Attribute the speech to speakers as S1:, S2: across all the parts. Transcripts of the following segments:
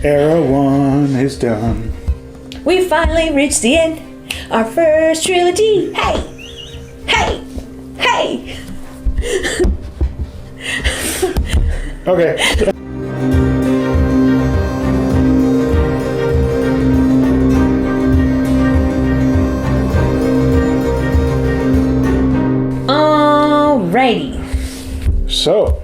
S1: Era 1 is done.
S2: We finally reached the end. Our first trilogy. Hey! Hey! Hey!
S1: Okay.
S2: Alrighty.
S1: So,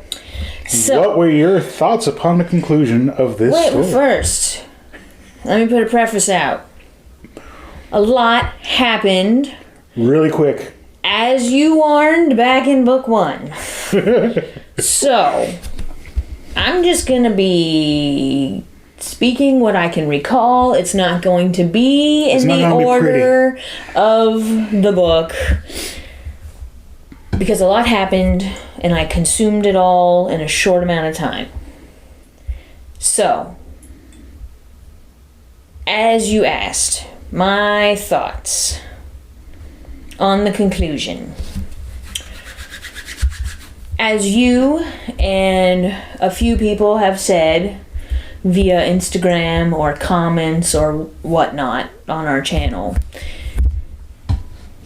S1: what were your thoughts upon the conclusion of this story?
S2: Wait, first, let me put a preface out. A lot happened.
S1: Really quick.
S2: As you warned back in book 1. So, I'm just going to be speaking what I can recall. It's not going to be in the order of the book. Because a lot happened, and I consumed it all in a short amount of time. So, as you asked, my thoughts on the conclusion. As you and a few people have said via Instagram or comments or whatnot on our channel,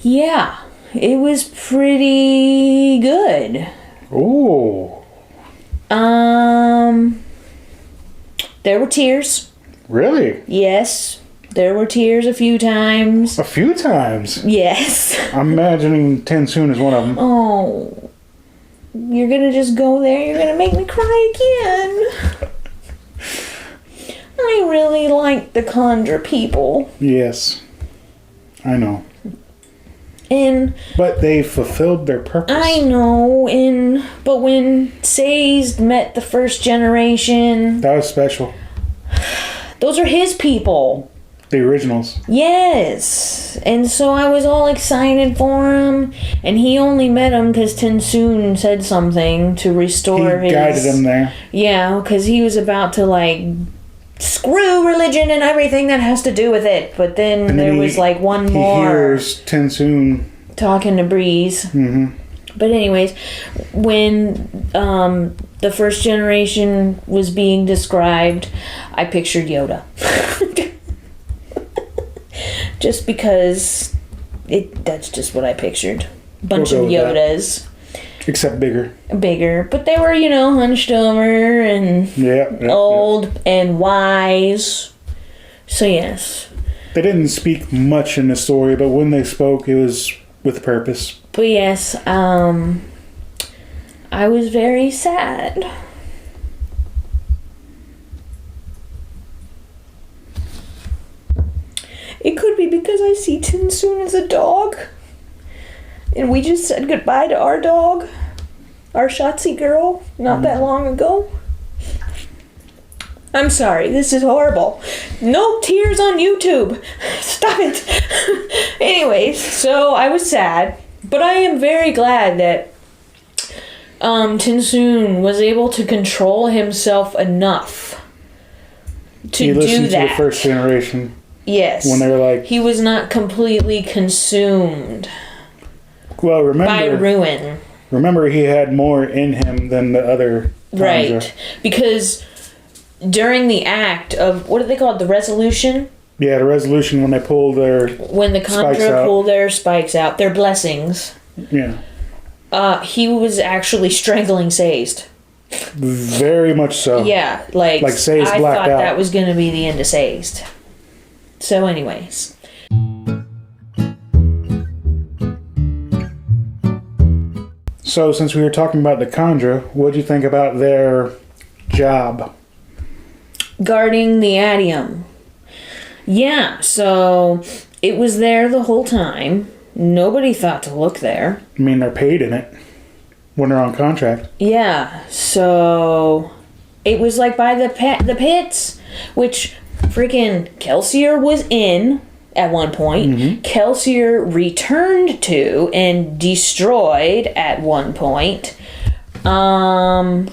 S2: yeah, it was pretty good.
S1: Ooh.
S2: There were tears.
S1: Really?
S2: Yes. There were tears a few times.
S1: A few times?
S2: Yes.
S1: I'm imagining Tensoon is one of them.
S2: Oh. You're gonna just go there? You're gonna make me cry again? I really like the Conjure people.
S1: Yes. I know. But they fulfilled their purpose.
S2: I know, but when Sazed met the first generation...
S1: That was special.
S2: Those are his people.
S1: The originals.
S2: Yes. And so I was all excited for him, and he only met him because Tensoon said something to restore his...
S1: He guided him there.
S2: Yeah, because he was about to, screw religion and everything that has to do with it. But then there was one more.
S1: He hears Tensoon
S2: talking to Breeze.
S1: Mm-hmm.
S2: But anyways, when the first generation was being described, I pictured Yoda. Just because that's just what I pictured. Bunch of Yodas.
S1: Except bigger.
S2: Bigger. But they were, hunched over and old and wise. So, yes.
S1: They didn't speak much in the story, but when they spoke, it was with purpose.
S2: But, yes, I was very sad. It could be because I see Tensoon as a dog. And we just said goodbye to our dog, our Shotzi girl, not that long ago. I'm sorry, this is horrible. No tears on YouTube. Stop it. Anyways, so I was sad, but I am very glad that Tensoon was able to control himself enough to do that.
S1: He listened to the first generation.
S2: Yes.
S1: When they were
S2: he was not completely consumed.
S1: Well,
S2: by ruin.
S1: Remember, he had more in him than the other Conjure.
S2: Right. Because during the act of, what do they call it? The resolution?
S1: Yeah, the resolution when they pull their
S2: when the Conjure pull their spikes out, their blessings.
S1: Yeah.
S2: He was actually strangling Sazed.
S1: Very much so.
S2: Yeah, like
S1: Sazed
S2: I
S1: blacked
S2: thought
S1: out.
S2: that was going to be the end of Sazed. So anyways.
S1: So, since we were talking about the Conjure, what do you think about their job?
S2: Guarding the Adium. Yeah, so it was there the whole time. Nobody thought to look there.
S1: I mean, they're paid in it when they're on contract.
S2: Yeah, so it was by the pits, which freaking Kelsier was in at one point. Mm-hmm. Kelsier returned to and destroyed at one point. Freaking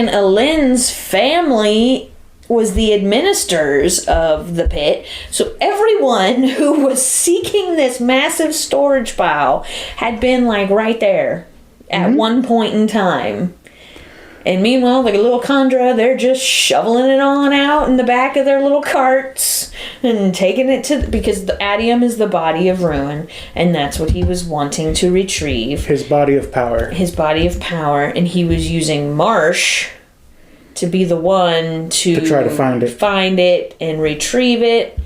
S2: Alin's family was the administrators of the pit. So everyone who was seeking this massive storage pile had been right there at one point in time. And meanwhile, like a little Khandra, they're just shoveling it on out in the back of their little carts and taking it to... Because the Adium is the body of ruin, and that's what he was wanting to retrieve.
S1: His body of power.
S2: His body of power, and he was using Marsh to be the one to
S1: try to find it
S2: and retrieve it.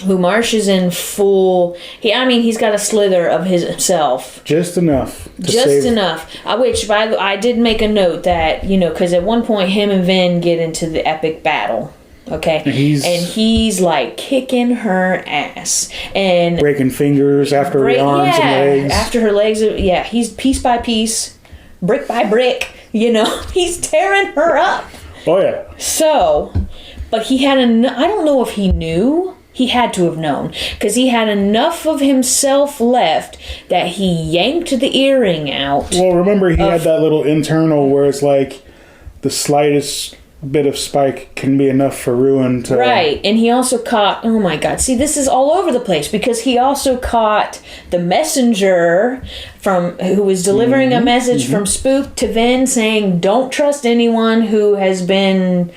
S2: Who Marsh is in full... he's got a slither of himself.
S1: Just enough.
S2: Just enough. Which, by the way, I did make a note that, because at one point him and Vin get into the epic battle. Okay? And he's like kicking her ass. And
S1: breaking fingers after her arms and legs.
S2: After her legs. Yeah, he's piece by piece, brick by brick. He's tearing her up.
S1: Oh, yeah.
S2: So, but he had I don't know if he knew. He had to have known, because he had enough of himself left that he yanked the earring out.
S1: Well, remember, he had that little internal where it's like the slightest bit of spike can be enough for ruin to...
S2: Right, and he also caught... Oh my god, see, this is all over the place, because he also caught the messenger who was delivering a message from Spook to Vin saying, don't trust anyone who has been...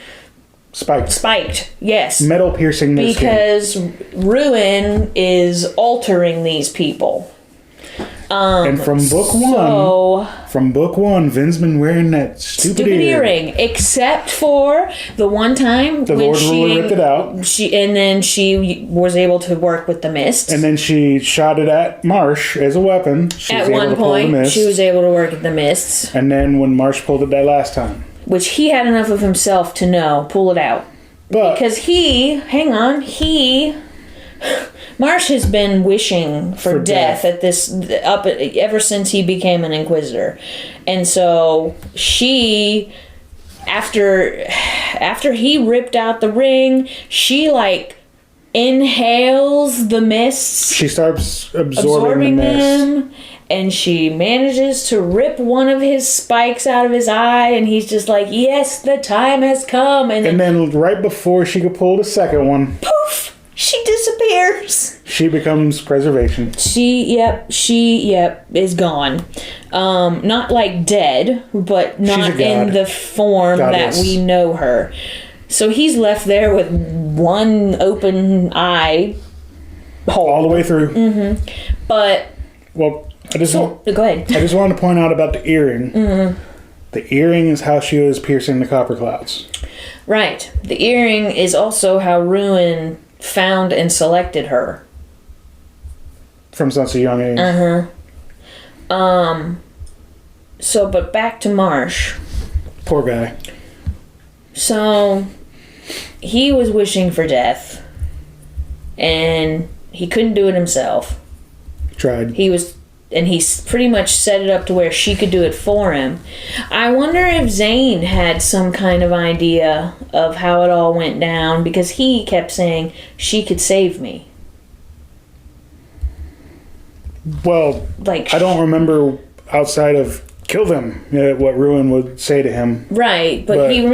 S2: Spiked, yes.
S1: Metal piercing their
S2: because skin. Ruin is altering these people.
S1: And from book one, Vin's been wearing that stupid earring.
S2: Except for the one time
S1: the Lord Ruler ripped it out.
S2: And then she was able to work with the mist.
S1: And then she shot it at Marsh as a weapon.
S2: At one point, she was able to work with the mists.
S1: And then when Marsh pulled it that last time.
S2: Which he had enough of himself to know, pull it out.
S1: But
S2: because Marsh has been wishing for death at this ever since he became an Inquisitor. And so she, after he ripped out the ring, she inhales the mists.
S1: She starts absorbing the mist.
S2: And she manages to rip one of his spikes out of his eye, and he's just like, yes, the time has come. And
S1: then right before she could pull the second one,
S2: poof, she disappears.
S1: She becomes preservation.
S2: She is gone. Not like dead, but not in the form that we know her. So he's left there with one open eye hole.
S1: All the way through.
S2: Mm-hmm. But...
S1: Well...
S2: go ahead.
S1: I just wanted to point out about the earring. Mm-hmm. The earring is how she was piercing the copper clouds.
S2: Right. The earring is also how Ruin found and selected her.
S1: From such a young age.
S2: Uh-huh. So, but back to Marsh.
S1: Poor guy.
S2: So, he was wishing for death. And he couldn't do it himself.
S1: Tried.
S2: And he pretty much set it up to where she could do it for him. I wonder if Zane had some kind of idea of how it all went down, because he kept saying, she could save me.
S1: Well, I don't remember outside of kill them, what Ruin would say to him.
S2: Right, but he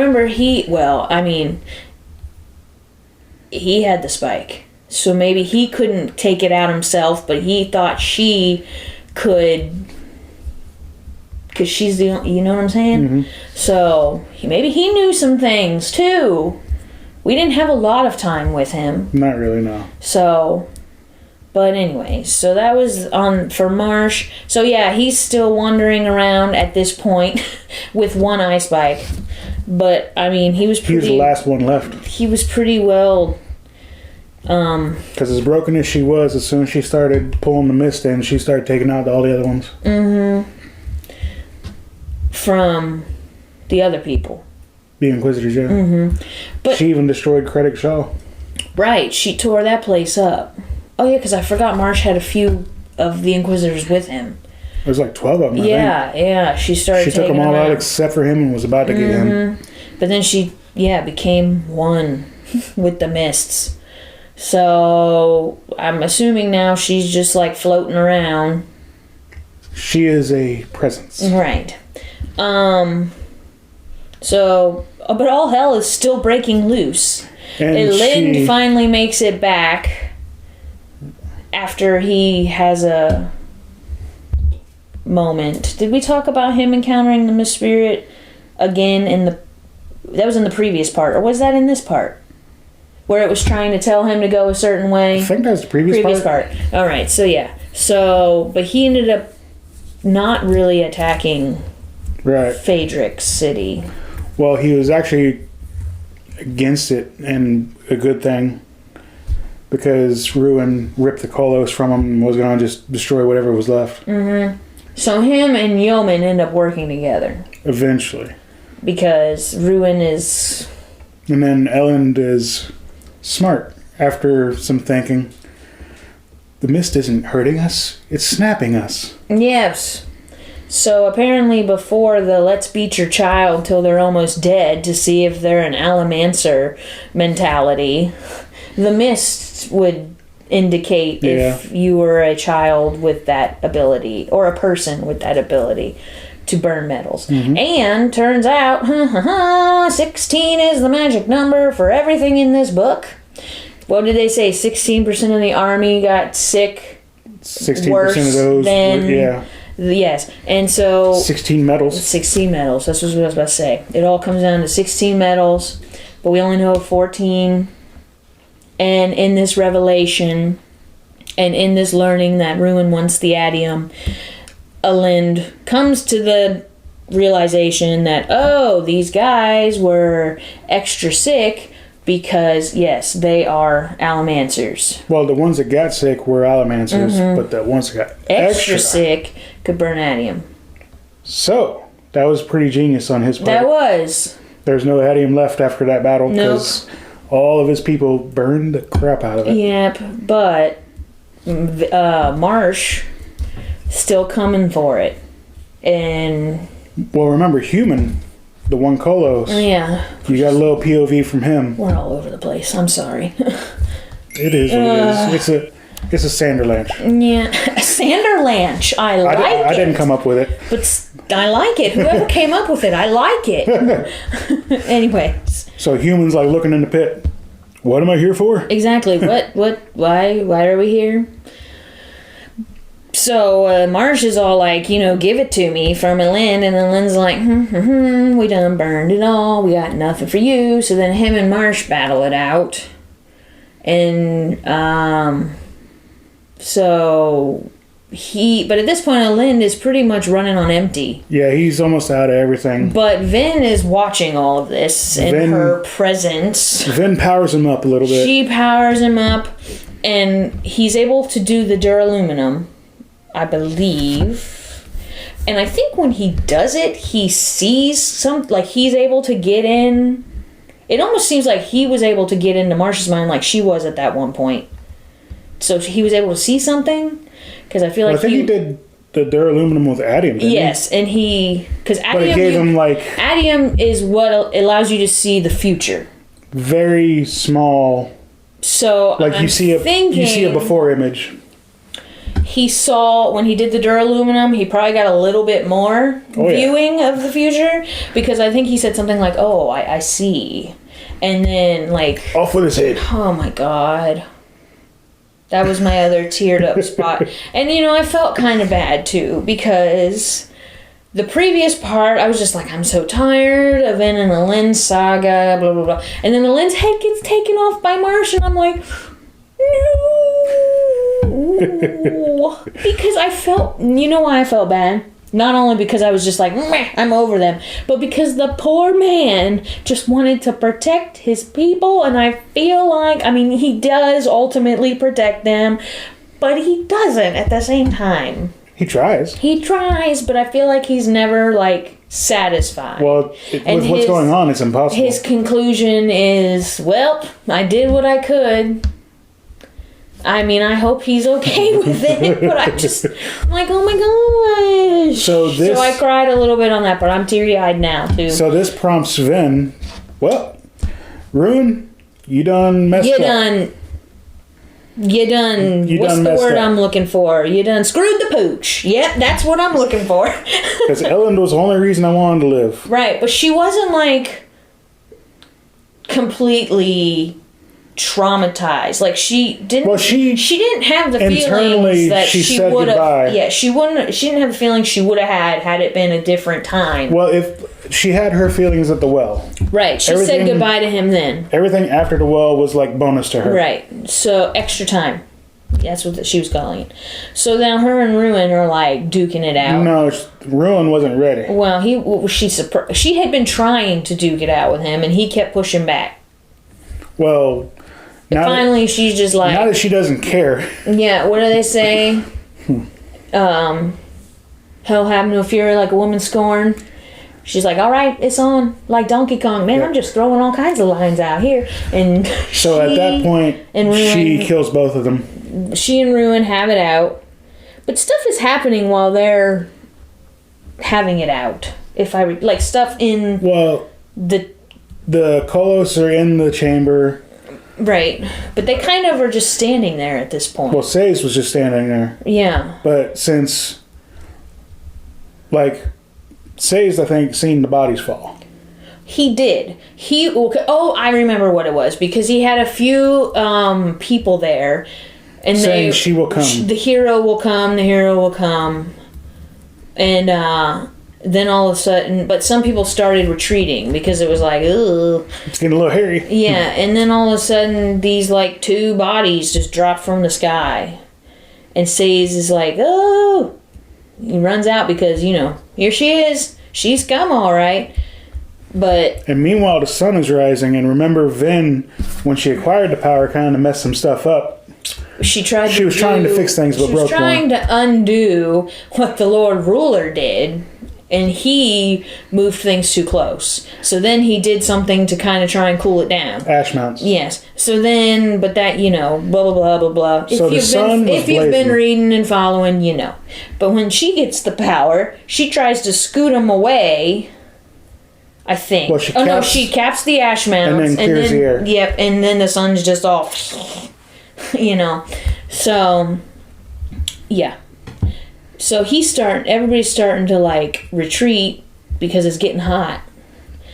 S2: had the spike. So maybe he couldn't take it out himself, but he thought she could, because she's the only, you know what I'm saying? Mm-hmm. So maybe he knew some things too. We didn't have a lot of time with him.
S1: Not really, no.
S2: So, but anyway, so that was for Marsh. So yeah, he's still wandering around at this point with one eye spike. But he was
S1: the last one left.
S2: He was pretty well.
S1: Because as broken as she was, as soon as she started pulling the mist in, she started taking out all the other ones.
S2: Mm-hmm. From the other people.
S1: The Inquisitors, yeah.
S2: Mm-hmm. But
S1: she even destroyed Credit Shaw.
S2: Right, she tore that place up. Oh yeah, because I forgot Marsh had a few of the Inquisitors with him.
S1: There's 12 of them,
S2: Yeah, she started
S1: She took them all out except for him and was about to get him.
S2: But then she, became one with the mists. So, I'm assuming now she's just floating around.
S1: She is a presence.
S2: Right. So, but all hell is still breaking loose. And Lind finally makes it back after he has a moment. Did we talk about him encountering the Mist Spirit? again that was in the previous part, or was that in this part? Where it was trying to tell him to go a certain way?
S1: I think that was the previous part.
S2: All right, so yeah. So, but he ended up not really attacking Phaedric City.
S1: Well, he was actually against it, and a good thing, because Ruin ripped the Kolos from him and was going to just destroy whatever was left.
S2: Mm-hmm. So him and Yeoman end up working together.
S1: Eventually.
S2: Because Ruin is...
S1: And then Elend is smart. After some thinking, the mist isn't hurting us, it's snapping us.
S2: Yes. So apparently before the let's beat your child till they're almost dead to see if they're an Alamancer mentality, the mist would indicate if you were a child with that ability or a person with that ability to burn metals. Mm-hmm. And turns out 16 is the magic number for everything in this book. What did they say? 16% of the army got sick.
S1: 16% of those
S2: yes. And so
S1: 16 medals.
S2: 16 medals. That's what I was about to say. It all comes down to 16 medals, but we only know 14. And in this revelation, and in this learning that Ruin wants the Adium, Elend comes to the realization that, these guys were extra sick because, yes, they are Alamancers.
S1: Well, the ones that got sick were Alamancers, but the ones that got
S2: extra sick could burn Adium.
S1: So, that was pretty genius on his part.
S2: That was.
S1: There's no Adium left after that battle because all of his people burned the crap out of it.
S2: Yep, but Marsh still coming for it. And...
S1: Well, remember, Human, the one Kolos.
S2: Yeah.
S1: You got a little POV from him.
S2: We're all over the place. I'm sorry.
S1: It is what it is. It's a Sanderlanch.
S2: Yeah. A Sanderlanch. I like it.
S1: I didn't come up with it.
S2: But I like it. Whoever came up with it, I like it. Anyways.
S1: So Human's like looking in the pit. What am I here for?
S2: Exactly. Why are we here? So Marsh is all like, give it to me from Elend, and then Elend's like, we done burned it all, we got nothing for you. So then him and Marsh battle it out, and but at this point Elend is pretty much running on empty.
S1: Yeah, he's almost out of everything.
S2: But Vin is watching all of this in her presence.
S1: Vin powers him up a little bit.
S2: She powers him up, and he's able to do the duraluminum, I believe. And I think when he does it, he sees he's able to get in. It almost seems like he was able to get into Marsh's mind like she was at that one point. So he was able to see something. Because I feel like
S1: I think he did the duraluminum with Adium, didn't
S2: yes, and because Adium...
S1: But it gave him
S2: Adium is what allows you to see the future.
S1: Very small.
S2: So
S1: you see a before image.
S2: He saw, when he did the duraluminum, he probably got a little bit more viewing of the future, because I think he said something like, I see. And then,
S1: off with his head.
S2: Oh my god. That was my other teared up spot. And, I felt kind of bad, too, because the previous part, I was just like, I'm so tired of Vin and Elend's saga, blah, blah, blah. And then Elend's head gets taken off by Marsh, and I'm like, no. Because I felt, why I felt bad? Not only because I was just like, I'm over them, but because the poor man just wanted to protect his people, and I feel like, he does ultimately protect them, but he doesn't at the same time.
S1: He tries.
S2: But I feel like he's never, satisfied.
S1: Well, with what's going on, it's impossible.
S2: His conclusion is, I did what I could. I hope he's okay with it, but I'm like, oh my gosh. So I cried a little bit on that, but I'm teary-eyed now, too.
S1: So this prompts Vin, Ruin, you done messed up. You done, what's the word I'm looking for? You done screwed the pooch. Yep, that's what I'm looking for. Because Elend was the only reason I wanted to live.
S2: Right, but she wasn't, completely traumatized. She didn't. Well, she didn't have the feelings that she would have. Yeah, she didn't have the feelings she would have had it been a different time.
S1: Well, if she had her feelings at the well.
S2: Right. She said goodbye to him then.
S1: Everything after the well was like bonus to her.
S2: Right. So extra time. That's what she was calling it. So now her and Ruin are like duking it out.
S1: No, Ruin wasn't ready.
S2: Well, she had been trying to duke it out with him, and he kept pushing back.
S1: Well,
S2: finally she's just like...
S1: Now that she doesn't care.
S2: Yeah, what do they say? Hell have no fury like a woman scorned. She's like, all right, it's on. Like Donkey Kong. Man, I'm just throwing all kinds of lines out here. And
S1: so at that point, she kills both of them.
S2: She and Ruin have it out. But stuff is happening while they're having it out. Like stuff in...
S1: Well, the Kolos are in the chamber.
S2: Right. But they kind of are just standing there at this point.
S1: Well, Saze was just standing there.
S2: Yeah.
S1: But since... Like... Saze, I think, seen the bodies fall.
S2: He did. I remember what it was. Because he had a few people there. And
S1: saying she will come.
S2: The hero will come. The hero will come. And then all of a sudden... But some people started retreating. Because it was like, ugh.
S1: It's getting a little hairy.
S2: Yeah. And then all of a sudden, these like 2 bodies just drop from the sky. And Saze is like, oh... He runs out because, here she is. She's come all right. But... And
S1: meanwhile, the sun is rising. And remember, Vin, when she acquired the power, kind of messed some stuff up. She was trying to fix things, but broke one.
S2: She was trying to undo what the Lord Ruler did. And he moved things too close. So then he did something to kind of try and cool it down.
S1: Ash mounts.
S2: Yes. So then, but that, blah, blah, blah, blah, blah.
S1: So
S2: if you've been reading and following, you know. But when she gets the power, she tries to scoot him away, I think.
S1: Well,
S2: she caps the ash mounts.
S1: And then clears the air.
S2: Yep, and then the sun's just off. So, yeah. So everybody's starting to like retreat because it's getting hot.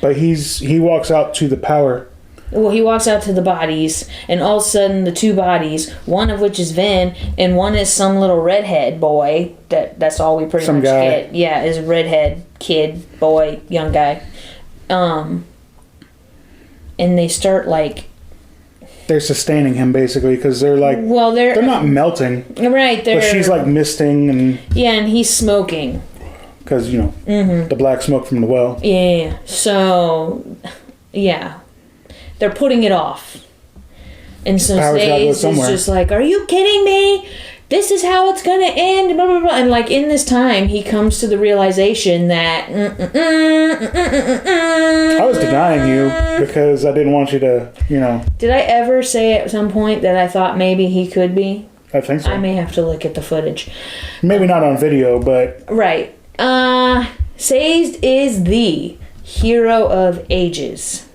S1: But he walks out to the power.
S2: Well, he walks out to the bodies, and all of a sudden the 2 bodies, one of which is Vin, and one is some little redhead boy. That's all we pretty much get. Yeah, is a redhead kid, boy, young guy. And they start like...
S1: They're sustaining him basically because they're like... Well, they're not melting.
S2: Right.
S1: But she's like misting and...
S2: Yeah, and he's smoking.
S1: Because, the black smoke from the well.
S2: Yeah. So, yeah. They're putting it off. And so Saze is just like, are you kidding me? This is how it's going to end. Blah, blah, blah. And like in this time, he comes to the realization that...
S1: I was denying you because I didn't want you to,
S2: Did I ever say at some point that I thought maybe he could be?
S1: I think so.
S2: I may have to look at the footage.
S1: Maybe not on video, but...
S2: Right. Saze is the hero of ages.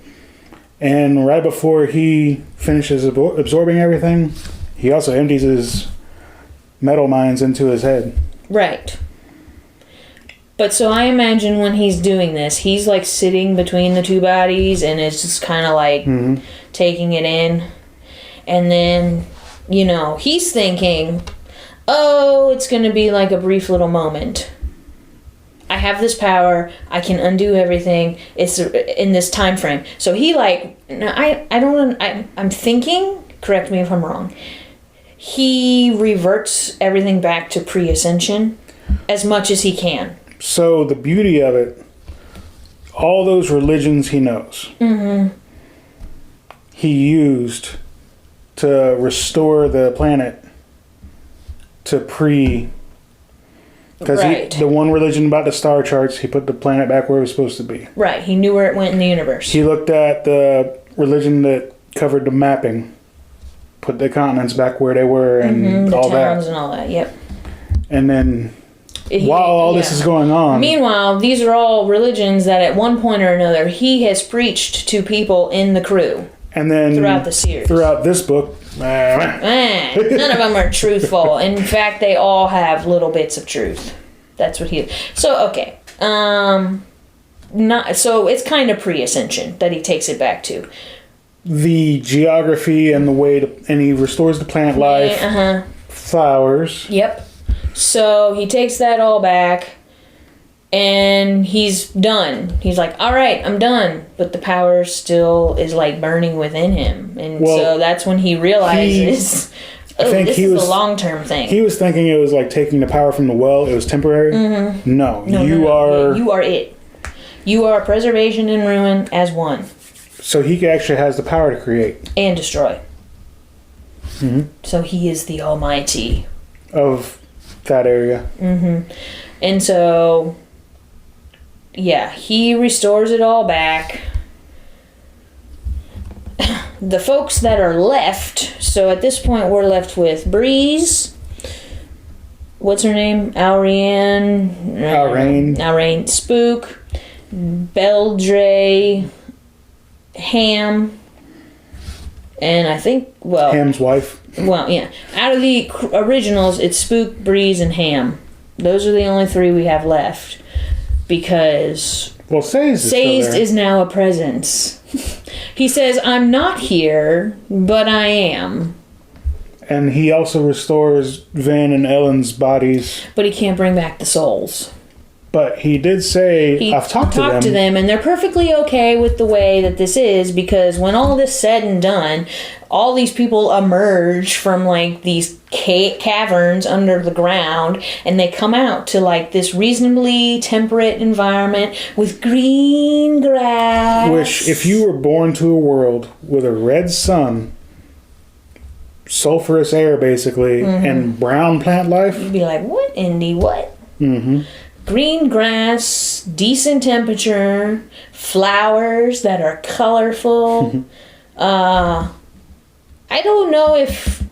S1: And right before he finishes absorbing everything, he also empties his metal mines into his head.
S2: Right. But so I imagine when he's doing this, he's like sitting between the 2 bodies and it's just kind of like taking it in. And then, he's thinking, oh, it's going to be like a brief little moment. I have this power. I can undo everything. It's in this time frame. So he I'm thinking, correct me if I'm wrong, he reverts everything back to pre-ascension as much as he can.
S1: So the beauty of it, all those religions he knows, he used to restore the planet to because the one religion about the star charts, he put the planet back where it was supposed to be.
S2: Right. He knew where it went in the universe.
S1: He looked at the religion that covered the mapping, put the continents back where they were, and all that.
S2: The towns and all that, yep.
S1: And then, while all this is going on...
S2: Meanwhile, these are all religions that at one point or another, he has preached to people in the crew.
S1: And then...
S2: Throughout the series.
S1: Throughout this book...
S2: none of them are truthful. In fact, they all have little bits of truth. That's what he... So, okay. So it's kind of pre-ascension that he takes it back to.
S1: The geography and the way and he restores the plant life. Flowers.
S2: Yep. So he takes that all back And he's done. He's like, all right, I'm done. But the power still is like burning within him. And so that's when he realizes, this is a long-term thing.
S1: He was thinking it was like taking the power from the well. It was temporary. Mm-hmm. No, you are...
S2: You are it. You are preservation and ruin as one.
S1: So he actually has the power to create.
S2: And destroy.
S1: Mm-hmm.
S2: So he is the almighty.
S1: Of that area.
S2: Mm-hmm. And so... yeah, he restores it all back. The folks that are left, so at this point we're left with Breeze. What's her name? Aurain. Spook. Beldre. Ham. And I think,
S1: Ham's wife.
S2: Well, yeah. Out of the originals, it's Spook, Breeze, and Ham. Those are the only three we have left. Because Sazed is now a presence. He says, I'm not here, but I am.
S1: And he also restores Van and Ellen's bodies.
S2: But he can't bring back the souls.
S1: But he did say, I've talked
S2: to them, and they're perfectly okay with the way that this is, because when all this said and done, all these people emerge from like these caverns under the ground, and they come out to like this reasonably temperate environment with green grass.
S1: Which, if you were born to a world with a red sun, sulfurous air basically, and brown plant life,
S2: you'd be like, what, Indy, what?
S1: Mm-hmm.
S2: Green grass, decent temperature, flowers that are colorful. I don't know if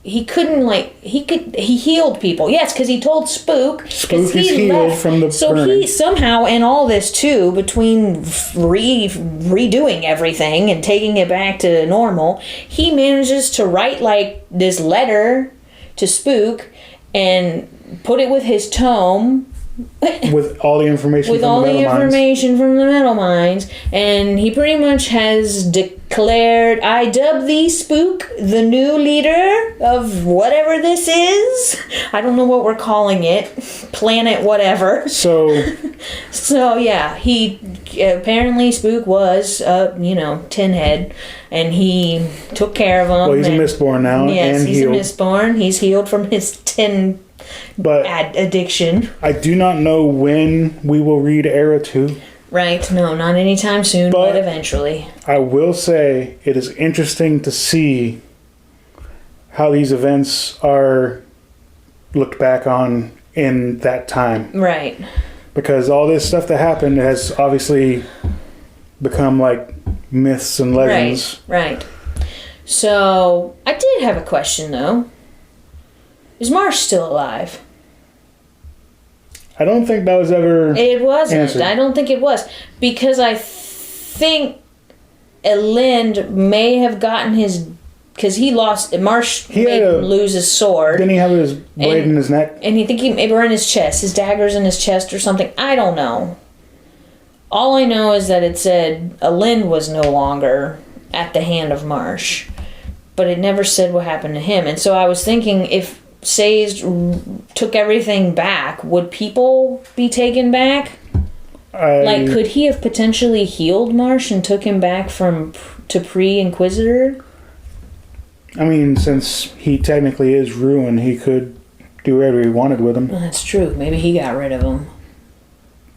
S2: he couldn't he healed people. Yes, because he told Spook
S1: is healed from the burning.
S2: He somehow, in all this too, between redoing everything and taking it back to normal, he manages to write like this letter to Spook and put it with his tome.
S1: With all the information from
S2: the metal mines. And he pretty much has declared, I dub thee, Spook, the new leader of whatever this is. I don't know what we're calling it. Planet whatever.
S1: So
S2: yeah, he apparently Spook was tin head, and he took care of him.
S1: Well, he's a Mistborn now.
S2: Yes,
S1: and
S2: he's a Mistborn. He's healed from his tin addiction.
S1: I do not know when we will read Era 2.
S2: Right, no, not anytime soon, but eventually.
S1: I will say it is interesting to see how these events are looked back on in that time.
S2: Right.
S1: Because all this stuff that happened has obviously become like myths and legends.
S2: Right. So, I did have a question though. Is Marsh still alive?
S1: I don't think that was ever
S2: It wasn't.
S1: answered.
S2: I don't think it was. Because I think Elind may have gotten his... Because Marsh made him lose his sword.
S1: Didn't he have his blade in his neck?
S2: And I think he maybe in his chest. His dagger's in his chest or something. I don't know. All I know is that it said Elind was no longer at the hand of Marsh. But it never said what happened to him. And so I was thinking, if Sazed took everything back, would people be taken back? Could he have potentially healed Marsh and took him back to pre-Inquisitor?
S1: I mean, since he technically is ruined, he could do whatever he wanted with him.
S2: Well, that's true. Maybe he got rid of him.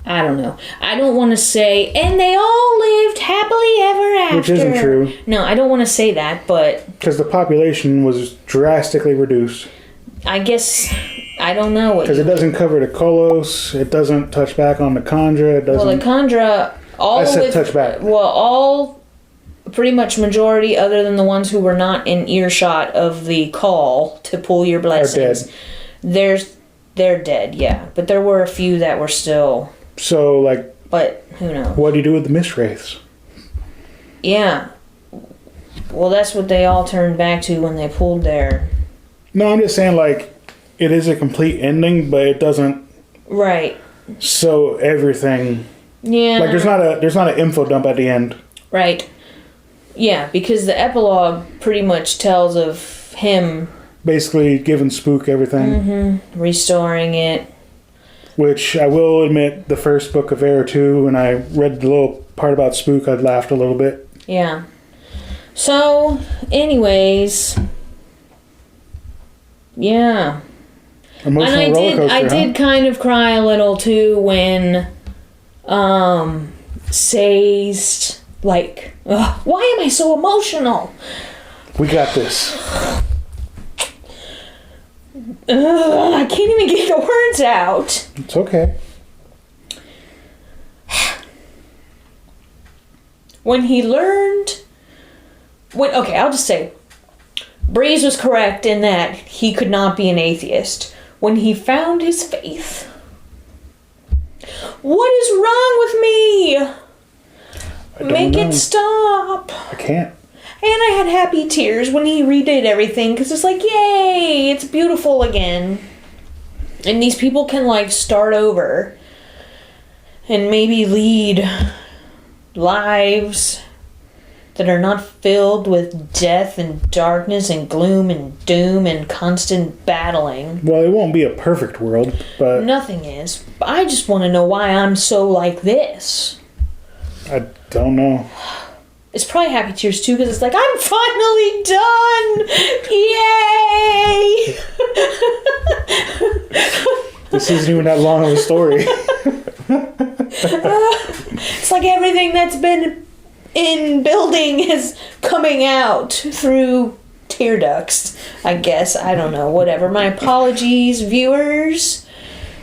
S2: I don't know. I don't want to say, and they all lived happily ever after.
S1: Which isn't true.
S2: No, I don't want to say that, but...
S1: Because the population was drastically reduced.
S2: I guess... I don't know.
S1: Because it doesn't cover the Kolos, it doesn't touch back on the Khandra, it doesn't...
S2: Well, the Khandra...
S1: touch back.
S2: Well, all... Pretty much majority, other than the ones who were not in earshot of the call to pull your blessings. They're dead, yeah. But there were a few that were still...
S1: So,
S2: But, who knows?
S1: What do you do with the Mistwraiths?
S2: Yeah. Well, that's what they all turned back to when they pulled their...
S1: No, I'm just saying, it is a complete ending, but it doesn't...
S2: Right.
S1: So everything...
S2: Yeah.
S1: There's not an info dump at the end.
S2: Right. Yeah, because the epilogue pretty much tells of him...
S1: Basically giving Spook everything.
S2: Mm-hmm. Restoring it.
S3: Which I will admit, the first book of Air 2, when I read the little part about Spook, I laughed a little bit.
S2: Yeah. So, anyways, yeah.
S3: Emotional
S2: and
S3: roller coaster,
S2: I did kind of cry a little too when Say's like, why am I so emotional?
S3: We got this.
S2: I can't even get the words out.
S3: It's okay.
S2: When he learned... Okay, I'll just say, Breeze was correct in that he could not be an atheist. When he found his faith. What is wrong with me? Make it stop.
S3: I can't.
S2: And I had happy tears when he redid everything, because it's like, yay, it's beautiful again. And these people can, like, start over and maybe lead lives that are not filled with death and darkness and gloom and doom and constant battling.
S3: Well, it won't be a perfect world, but...
S2: Nothing is. But I just want to know why I'm so like this.
S3: I don't know.
S2: It's probably happy tears too, because it's like, I'm finally done! Yay!
S3: This isn't even that long of a story.
S2: It's like everything that's been in building is coming out through tear ducts, I guess. I don't know, whatever. My apologies, viewers.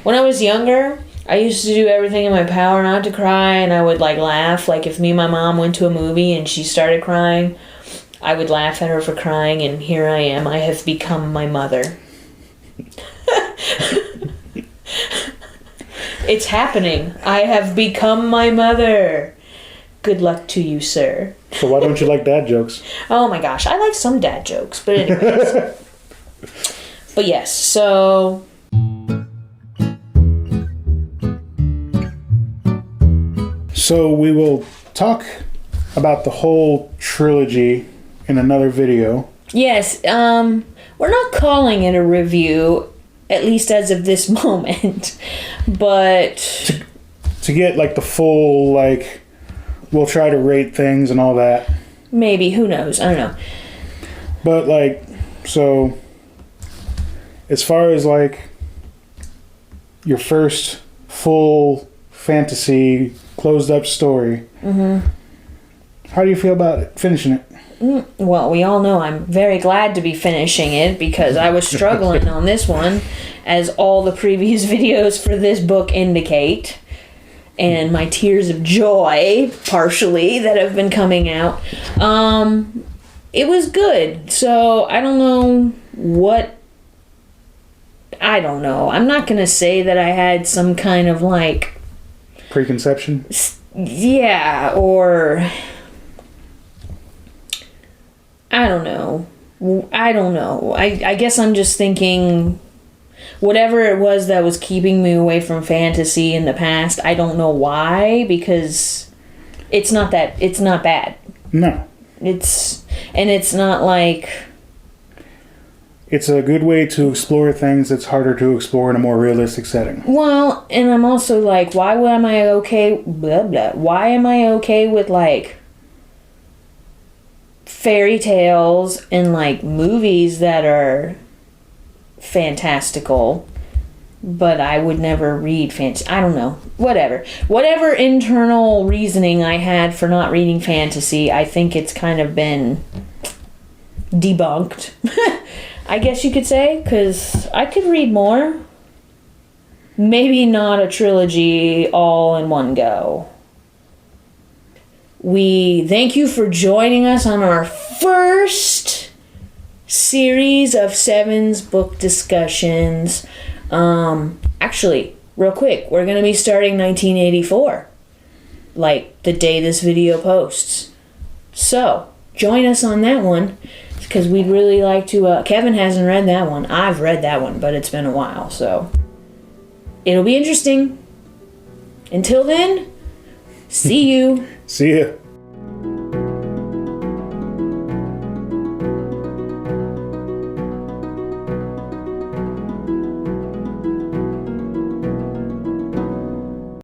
S2: When I was younger, I used to do everything in my power not to cry, and I would, like, laugh. Like, if me and my mom went to a movie and she started crying, I would laugh at her for crying, and here I am. I have become my mother. It's happening. I have become my mother. Good luck to you, sir.
S3: So why don't you like dad jokes?
S2: Oh my gosh, I like some dad jokes, but anyways. But yes, so...
S3: So we will talk about the whole trilogy in another video.
S2: Yes, we're not calling it a review, at least as of this moment, but...
S3: To get, like, the full, like... We'll try to rate things and all that.
S2: Maybe, who knows, I don't know.
S3: But, like, so... As far as, like... Your first full fantasy, closed-up story...
S2: Mm-hmm.
S3: How do you feel about it, finishing it?
S2: Well, we all know I'm very glad to be finishing it, because I was struggling on this one, as all the previous videos for this book indicate. And my tears of joy, partially, that have been coming out. It was good. So, I don't know what... I don't know. I'm not going to say that I had some kind of, like...
S3: Preconception?
S2: Yeah, or... I don't know. I guess I'm just thinking... Whatever it was that was keeping me away from fantasy in the past, I don't know why, because it's not bad.
S3: No.
S2: It's not like...
S3: It's a good way to explore things that's harder to explore in a more realistic setting.
S2: Well, and I'm also like, why am I okay... Blah, blah. Why am I okay with, like... fairy tales and, like, movies that are... fantastical, but I would never read fantasy. I don't know. Whatever internal reasoning I had for not reading fantasy, I think it's kind of been debunked. I guess you could say, because I could read more. Maybe not a trilogy all in one go. We thank you for joining us on our first series of SEVIN's book discussions. Actually, real quick, we're going to be starting 1984, like the day this video posts. So, join us on that one, because we'd really like to... Kevin hasn't read that one. I've read that one, but it's been a while, so... It'll be interesting. Until then, see you.
S3: See ya.